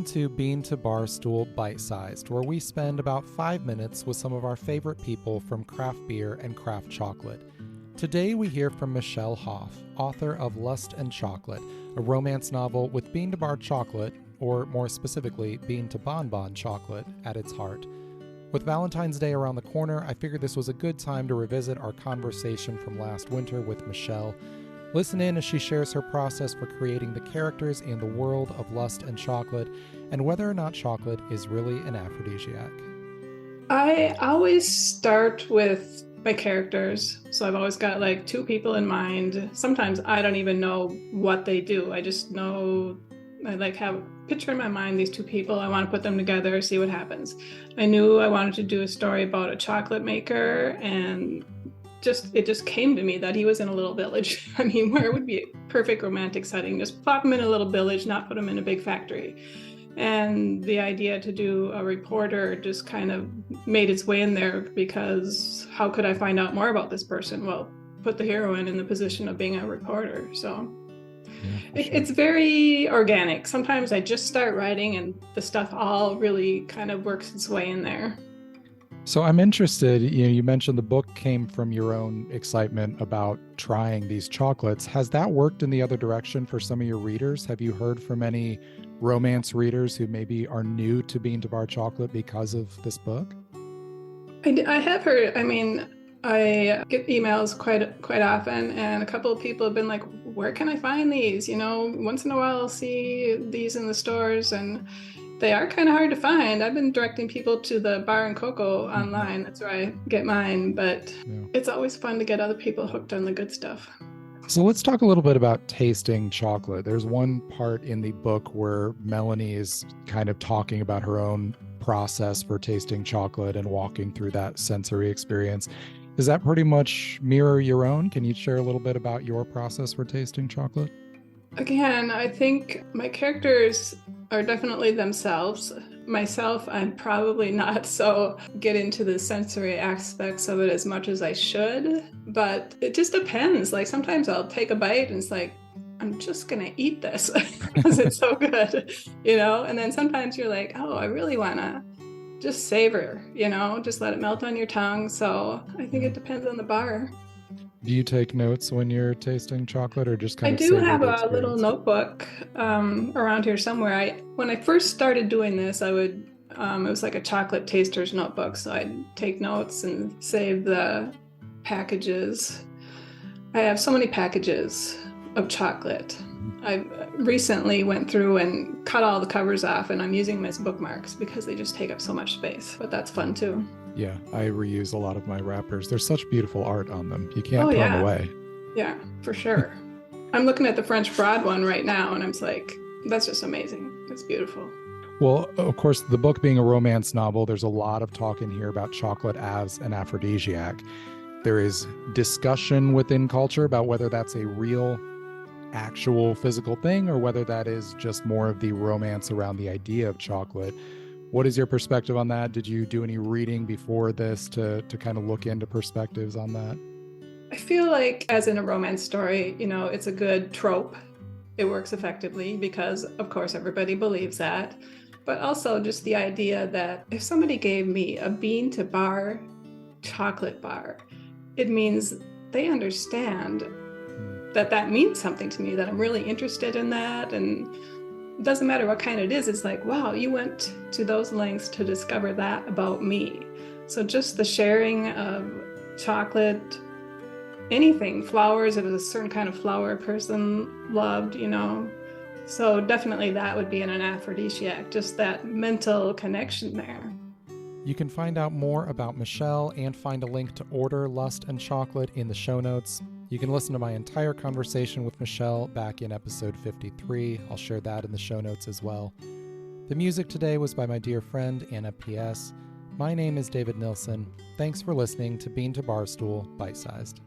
Welcome to Bean to Barstool Bite Sized, where we spend about 5 minutes with some of our favorite people from craft beer and craft chocolate. Today we hear from Michele Hauf, author of Lust and Chocolate, a romance novel with bean to bar chocolate, or more specifically, bean to bonbon chocolate, at its heart. With Valentine's Day around the corner, I figured this was a good time to revisit our conversation from last winter with Michele. Listen in as she shares her process for creating the characters and the world of Lust and Chocolate, and whether or not chocolate is really an aphrodisiac. I always start with my characters. So I've always got like two people in mind. Sometimes I don't even know what they do. I just know I like have a picture in my mind, these two people. I want to put them together, see what happens. I knew I wanted to do a story about a chocolate maker, and it just came to me that he was in a little village. I mean, where would be a perfect romantic setting? Just plop him in a little village, not put him in a big factory. And the idea to do a reporter just kind of made its way in there, because how could I find out more about this person? Well, put the heroine in the position of being a reporter. So it's very organic. Sometimes I just start writing and the stuff all really kind of works its way in there. So I'm interested, you mentioned the book came from your own excitement about trying these chocolates. Has that worked in the other direction for some of your readers? Have you heard from any romance readers who maybe are new to bean to bar chocolate because of this book? I have heard. I mean, I get emails quite often, and a couple of people have been like, where can I find these? Once in a while I'll see these in the stores, and they are kind of hard to find. I've been directing people to the Bar and Cocoa online. That's where I get mine, but It's always fun to get other people hooked on the good stuff. So let's talk a little bit about tasting chocolate. There's one part in the book where Melanie is kind of talking about her own process for tasting chocolate and walking through that sensory experience. Does that pretty much mirror your own? Can you share a little bit about your process for tasting chocolate? Again, I think my characters are definitely themselves. Myself, I'm probably not so get into the sensory aspects of it as much as I should, but it just depends. Like sometimes I'll take a bite and it's like, I'm just gonna eat this because it's so good, And then sometimes you're like, oh, I really wanna just savor, just let it melt on your tongue. So I think it depends on the bar. Do you take notes when you're tasting chocolate, or just kind I of do savor have the a experience? little notebook around here somewhere. When I first started doing this, I would it was like a chocolate taster's notebook, so I'd take notes and save the packages. I have so many packages of chocolate. I recently went through and cut all the covers off, and I'm using them as bookmarks because they just take up so much space, but that's fun too. Yeah, I reuse a lot of my wrappers. There's such beautiful art on them. You can't put them away. Yeah, for sure. I'm looking at the French Broad one right now, and I'm like, that's just amazing. It's beautiful. Well, of course, the book being a romance novel, there's a lot of talk in here about chocolate as an aphrodisiac. There is discussion within culture about whether that's a real, actual physical thing, or whether that is just more of the romance around the idea of chocolate. What is your perspective on that? Did you do any reading before this to kind of look into perspectives on that? I feel like, as in a romance story, it's a good trope. It works effectively because, of course, everybody believes that. But also just the idea that if somebody gave me a bean to bar chocolate bar, it means they understand that means something to me, that I'm really interested in that. And it doesn't matter what kind it is. It's like, wow, you went to those lengths to discover that about me. So just the sharing of chocolate, anything, flowers, if it was a certain kind of flower a person loved, So definitely that would be an aphrodisiac, just that mental connection there. You can find out more about Michele and find a link to order Lust and Chocolate in the show notes. You can listen to my entire conversation with Michele back in episode 53. I'll share that in the show notes as well. The music today was by my dear friend Anna P.S. My name is David Nilsson. Thanks for listening to Bean to Barstool Bite Sized.